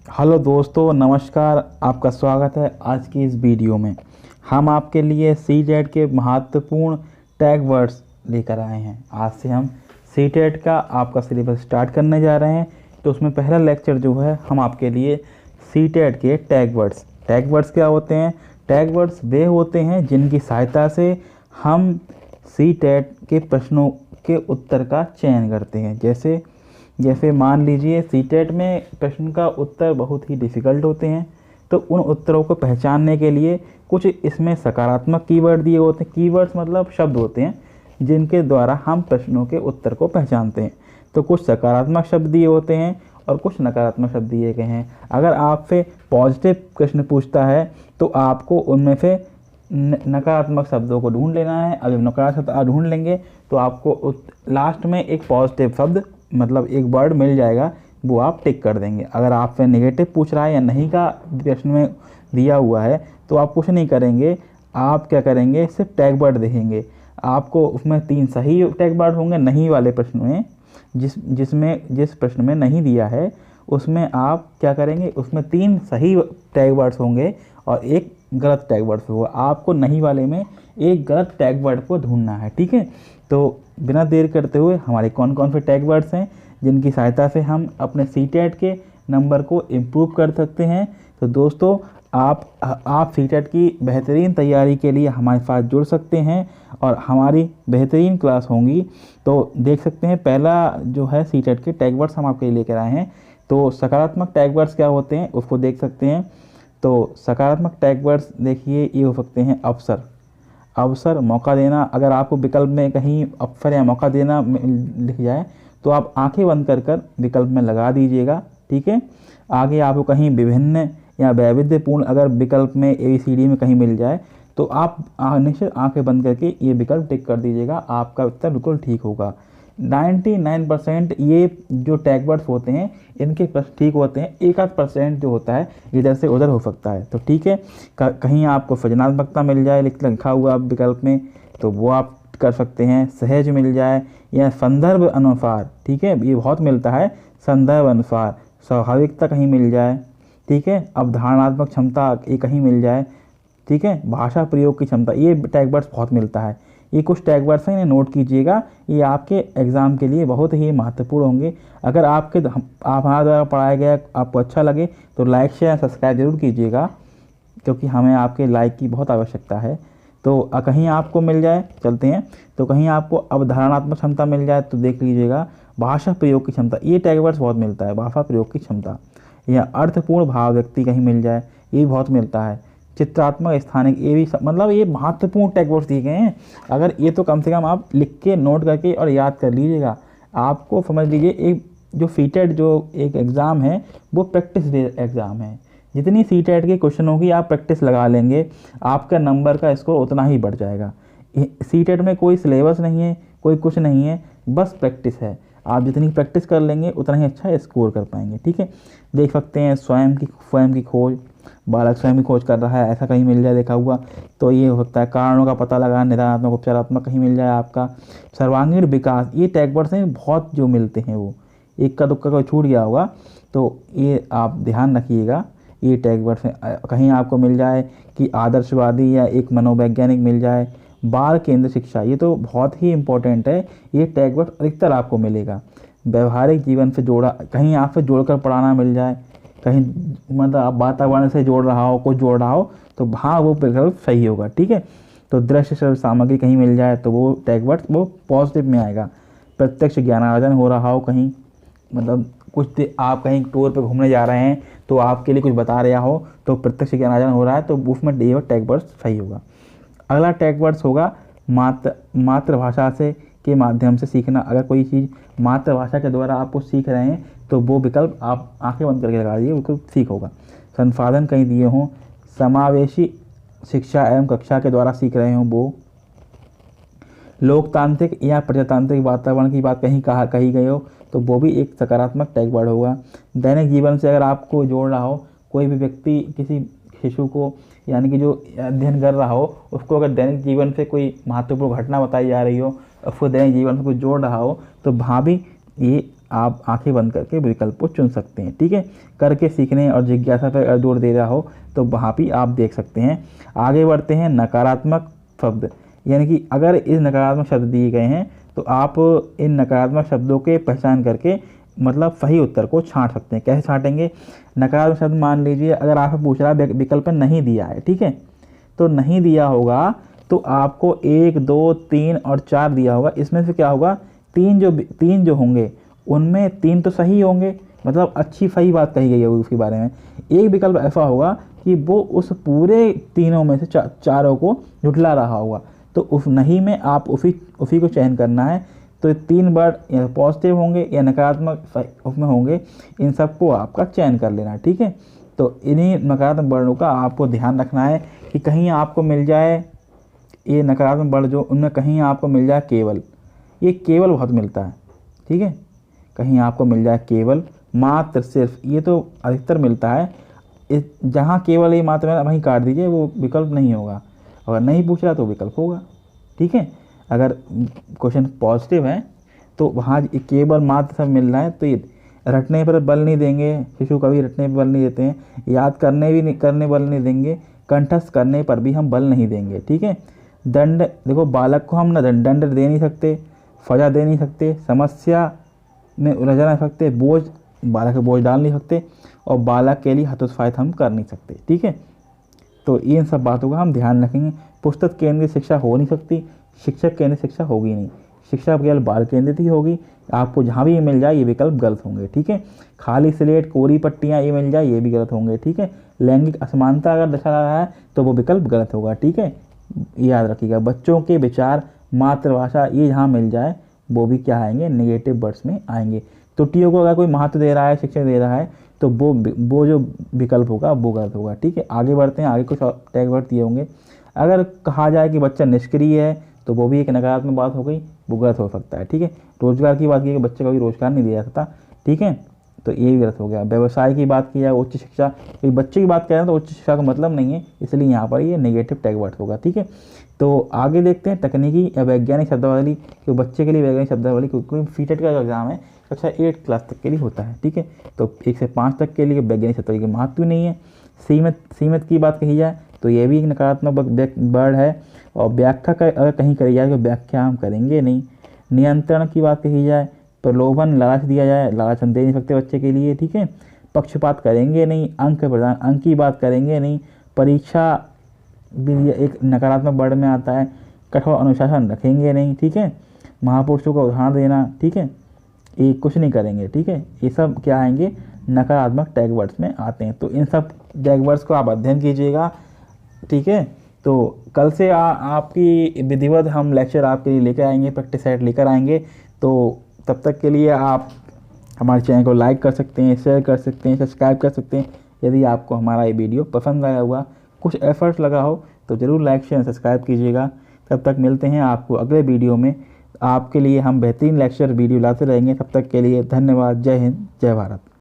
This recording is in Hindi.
हेलो दोस्तों, नमस्कार। आपका स्वागत है आज की इस वीडियो में। हम आपके लिए सीटेट के महत्वपूर्ण टैग वर्ड्स लेकर आए हैं। आज से हम सीटेट का आपका सिलेबस स्टार्ट करने जा रहे हैं। तो उसमें पहला लेक्चर जो है हम आपके लिए सीटेट के टैग वर्ड्स क्या होते हैं? टैग वर्ड्स वे होते हैं जिनकी सहायता से हम सीटेट के प्रश्नों के उत्तर का चयन करते हैं। जैसे जैसे मान लीजिए सीटेट में प्रश्न का उत्तर बहुत ही डिफ़िकल्ट होते हैं, तो उन उत्तरों को पहचानने के लिए कुछ इसमें सकारात्मक कीवर्ड दिए होते हैं। कीवर्ड्स मतलब शब्द होते हैं जिनके द्वारा हम प्रश्नों के उत्तर को पहचानते हैं। तो कुछ सकारात्मक शब्द दिए होते हैं और कुछ नकारात्मक शब्द दिए गए हैं। अगर आपसे पॉजिटिव प्रश्न पूछता है तो आपको उनमें से नकारात्मक शब्दों को ढूंढ लेना है। अगर नकारात्मक शब्द ढूंढ लेंगे तो आपको लास्ट में एक पॉजिटिव शब्द मतलब एक वर्ड मिल जाएगा, वो आप टिक कर देंगे। अगर आपसे नेगेटिव पूछ रहा है या नहीं का प्रश्न में दिया हुआ है तो आप कुछ नहीं करेंगे, आप क्या करेंगे, सिर्फ टैग वर्ड देखेंगे। आपको उसमें 3 सही टैग वर्ड होंगे। नहीं वाले प्रश्न में जिस प्रश्न में नहीं दिया है उसमें आप क्या करेंगे, उसमें 3 सही टैग वर्ड्स होंगे और एक गलत टैग वर्ड होगा। आपको नहीं वाले में एक गलत टैग वर्ड को ढूंढना है, ठीक है। तो बिना देर करते हुए हमारे कौन कौन से टैग वर्ड्स हैं जिनकी सहायता से हम अपने सीटेट के नंबर को इम्प्रूव कर सकते हैं। तो दोस्तों, आप सीटेट की बेहतरीन तैयारी के लिए हमारे साथ जुड़ सकते हैं और हमारी बेहतरीन क्लास होंगी। तो देख सकते हैं पहला जो है सीटेट के टैग वर्ड्स हम आपके लिए लेकर आए हैं। तो सकारात्मक टैग वर्ड्स क्या होते हैं उसको देख सकते हैं। तो सकारात्मक टैग वर्ड्स देखिए, ये हो सकते हैं अवसर, मौका देना। अगर आपको विकल्प में कहीं अवसर या मौका देना लिख जाए तो आप आंखें बंद कर विकल्प में लगा दीजिएगा, ठीक है। आगे आपको कहीं विभिन्न या वैविध्यपूर्ण अगर विकल्प में ABCD में कहीं मिल जाए तो आप निश्चित आंखें बंद करके ये विकल्प टिक कर दीजिएगा, आपका उत्तर बिल्कुल ठीक होगा। 99% ये जो टैग वर्ड्स होते हैं इनके प्रश्न ठीक होते हैं। 1-8% जो होता है इधर से उधर हो सकता है। तो ठीक है, कहीं आपको सृजनात्मकता मिल जाए लिखा हुआ विकल्प में तो वो आप कर सकते हैं। सहज मिल जाए या संदर्भ अनुसार, ठीक है, ये बहुत मिलता है। संदर्भ अनुसार, स्वाभाविकता कहीं मिल जाए, ठीक है, अवधारणात्मक क्षमता ये कहीं मिल जाए, ठीक है, भाषा प्रयोग की क्षमता, ये टैग वर्ड्स बहुत मिलता है। ये कुछ टैग वर्ड्स हैं, इन्हें नोट कीजिएगा, ये आपके एग्ज़ाम के लिए बहुत ही महत्वपूर्ण होंगे। अगर आप हमारे द्वारा पढ़ाया गया आपको अच्छा लगे तो लाइक शेयर सब्सक्राइब जरूर कीजिएगा, क्योंकि हमें आपके लाइक की बहुत आवश्यकता है। तो कहीं आपको मिल जाए, चलते हैं, तो कहीं आपको अवधारणात्मक क्षमता मिल जाए तो देख लीजिएगा। भाषा प्रयोग की क्षमता, ये टैग वर्ड्स बहुत मिलता है, भाषा प्रयोग की क्षमता। या अर्थपूर्ण भाव व्यक्ति कहीं मिल जाए, ये बहुत मिलता है। चित्रात्मक स्थानिक, ये भी मतलब ये महत्वपूर्ण टैग वर्ड्स दिए गए हैं। अगर ये तो कम से कम आप लिख के नोट करके और याद कर लीजिएगा। आपको समझ लीजिए एक जो सीटेट जो एक एग्ज़ाम है वो प्रैक्टिस बेस्ड एग्ज़ाम है। जितनी सीटेट के क्वेश्चन होगी आप प्रैक्टिस लगा लेंगे, आपका नंबर का स्कोर उतना ही बढ़ जाएगा। सीटेट में कोई सिलेबस नहीं है, कोई कुछ नहीं है, बस प्रैक्टिस है। आप जितनी प्रैक्टिस कर लेंगे उतना ही अच्छा स्कोर कर पाएंगे, ठीक है। देख सकते हैं स्वयं की खोज, बालक स्वयं की खोज कर रहा है, ऐसा कहीं मिल जाए देखा हुआ तो ये हो सकता है। कारणों का पता लगाना, निदानात्मक उपचारात्मक कहीं मिल जाए आपका। सर्वांगीण विकास, ये टैग वर्ड्स हैं बहुत जो मिलते हैं, वो एक का दुक्का कोई छूट गया होगा तो ये आप ध्यान रखिएगा। ये टैग वर्ड्स हैं। कहीं आपको मिल जाए कि आदर्शवादी या एक मनोवैज्ञानिक मिल जाए। बाल केंद्र शिक्षा, ये तो बहुत ही इम्पोर्टेंट है, ये टैग वर्ड अधिकतर आपको मिलेगा। व्यवहारिक जीवन से जोड़ा, कहीं आपसे जोड़कर पढ़ाना मिल जाए, कहीं मतलब आप वातावरण से जोड़ रहा हो, कुछ जोड़ रहा हो तो हाँ वो विकल्प सही होगा, ठीक है। तो दृश्य श्रव्य सामग्री कहीं मिल जाए तो वो टैग वर्ड वो पॉजिटिव में आएगा। प्रत्यक्ष ज्ञानार्जन हो रहा हो कहीं, मतलब कुछ आप कहीं टूर पे घूमने जा रहे हैं तो आपके लिए कुछ बता रहा हो तो प्रत्यक्ष ज्ञानार्जन हो रहा है तो उसमें ये टैग वर्ड सही होगा। अगला टैग वर्ड्स होगा मातृभाषा से के माध्यम से सीखना। अगर कोई चीज़ मातृभाषा के द्वारा आपको सीख रहे हैं तो वो विकल्प आप आंखें बंद करके लगा दीजिए, बिल्कुल ठीक होगा। संसाधन कहीं दिए हों, समावेशी शिक्षा एवं कक्षा के द्वारा सीख रहे हों वो। लोकतांत्रिक या प्रजातांत्रिक वातावरण की बात कही गई हो तो वो भी एक सकारात्मक टैग वर्ड होगा। दैनिक जीवन से अगर आपको जोड़ रहा हो, कोई भी व्यक्ति किसी शिशु को यानी कि जो अध्ययन कर रहा हो उसको अगर दैनिक जीवन से कोई महत्वपूर्ण घटना बताई जा रही हो, उसको दैनिक जीवन से कुछ जोड़ रहा हो तो वहाँ भी ये आप आंखें बंद करके विकल्प को चुन सकते हैं। ठीक है, करके सीखने और जिज्ञासा पर अगर जोर दे रहा हो तो वहाँ भी आप देख सकते हैं। आगे बढ़ते हैं नकारात्मक शब्द, यानी कि अगर इस नकारात्मक शब्द दिए गए हैं तो आप इन नकारात्मक शब्दों के पहचान करके मतलब सही उत्तर को छांट सकते हैं। कैसे छांटेंगे? नकारात्मक शब्द मान लीजिए अगर आपसे पूछ रहा है विकल्प में नहीं दिया है, ठीक है, तो नहीं दिया होगा तो आपको 1, 2, 3 और 4 दिया होगा। इसमें से क्या होगा, तीन जो होंगे उनमें 3 तो सही होंगे, मतलब अच्छी सही बात कही गई होगी उसके बारे में। एक विकल्प ऐसा होगा कि वो उस पूरे तीनों में से चारों को झुठला रहा होगा, तो उस नहीं में आप उसी को चयन करना है। तो 3 वर्ड या पॉजिटिव होंगे या नकारात्मक उसमें होंगे, इन सबको आपका चयन कर लेना। ठीक है, तो इन्हीं नकारात्मक वर्णों का आपको ध्यान रखना है कि कहीं आपको मिल जाए ये नकारात्मक वर्ण जो उनमें कहीं आपको मिल जाए केवल, ये केवल बहुत मिलता है। ठीक है, कहीं आपको मिल जाए केवल, मात्र, सिर्फ, ये तो अधिकतर मिलता है। जहाँ केवल ये मात्र है वहीं काट दीजिए, वो विकल्प नहीं होगा। अगर नहीं पूछ रहा तो विकल्प होगा। ठीक है, अगर क्वेश्चन पॉजिटिव है तो वहाँ केवल मात्र सब मिल रहा है, तो ये रटने पर बल नहीं देंगे, शिशु कभी रटने पर बल नहीं देते हैं, याद करने बल नहीं देंगे, कंठस्थ करने पर भी हम बल नहीं देंगे। ठीक है, दंड, देखो बालक को हम ना दंड दे नहीं सकते, सजा दे नहीं सकते, समस्या में उलझा नहीं सकते, बोझ बालक पे बोझ डाल नहीं सकते, और बालक के लिए हतोत्साहित हम कर नहीं सकते। ठीक है, तो इन सब बातों का हम ध्यान रखेंगे। पुस्तक केंद्रित शिक्षा हो नहीं सकती, शिक्षक केंद्रित शिक्षा होगी नहीं, शिक्षा केवल बाल केंद्रित ही होगी। आपको जहाँ भी ये मिल जाए ये विकल्प गलत होंगे। ठीक है, खाली स्लेट, कोरी पट्टियाँ ये मिल जाए ये भी गलत होंगे। ठीक है, लैंगिक असमानता अगर दर्शा रहा है तो वो विकल्प गलत होगा। ठीक है, याद रखिएगा। बच्चों के विचार, मातृभाषा, ये जहाँ मिल जाए वो भी क्या आएंगे, नेगेटिव वर्ड्स में आएंगे। त्रुटियों को अगर कोई महत्व दे रहा है, शिक्षण दे रहा है, तो वो जो विकल्प होगा वो गलत होगा। ठीक है, आगे बढ़ते हैं। आगे कुछ टैग वर्ड दिए होंगे। अगर कहा जाए कि बच्चा निष्क्रिय है तो वो भी एक नकारात्मक बात हो गई, वो गलत हो सकता है। ठीक है, रोजगार की बात की कि बच्चे को भी रोजगार नहीं दिया सकता। ठीक है, तो ये भी गलत हो गया। व्यवसाय की बात की जाए, उच्च शिक्षा, कोई बच्चे की बात कर रहे हैं तो उच्च शिक्षा का मतलब नहीं है, इसलिए यहाँ पर ये नेगेटिव टैग वर्ड होगा। ठीक है, तो आगे देखते हैं तकनीकी या वैज्ञानिक शब्दावली। तो बच्चे के लिए वैज्ञानिक शब्दावली, क्योंकि सीटेट का जो एग्जाम है कक्षा 8 क्लास तक के लिए होता है। ठीक है, तो 1 से 5 तक के लिए वैज्ञानिक शब्दावली का महत्व नहीं है। सीमित की बात कही जाए तो ये भी एक नकारात्मक वर्ड है, और व्याख्या का अगर कहीं करी जाए तो व्याख्या हम करेंगे नहीं। नियंत्रण की बात कही जाए, प्रलोभन, लालच दिया जाए, लालच हम दे नहीं सकते बच्चे के लिए। ठीक है, पक्षपात करेंगे नहीं, अंक प्रदान, अंक की बात करेंगे नहीं। परीक्षा भी एक नकारात्मक वर्ड में आता है। कठोर अनुशासन रखेंगे नहीं। ठीक है, महापुरुषों का उदाहरण देना, ठीक है, ये कुछ नहीं करेंगे। ठीक है, ये सब क्या आएंगे, नकारात्मक टैग वर्ड्स में आते हैं। तो इन सब टैग वर्ड्स को आप अध्ययन कीजिएगा। ठीक है, तो कल से आपकी विधिवत हम लेक्चर आपके लिए लेकर आएंगे, प्रैक्टिस सेट लेकर आएंगे। तो तब तक के लिए आप हमारे चैनल को लाइक कर सकते हैं, शेयर कर सकते हैं, सब्सक्राइब कर सकते हैं। यदि आपको हमारा ये वीडियो पसंद आया हुआ, कुछ एफर्ट लगा हो, तो ज़रूर लाइक शेयर सब्सक्राइब कीजिएगा। तब तक मिलते हैं आपको अगले वीडियो में। आपके लिए हम बेहतरीन लेक्चर वीडियो लाते रहेंगे। तब तक के लिए धन्यवाद। जय हिंद, जय भारत।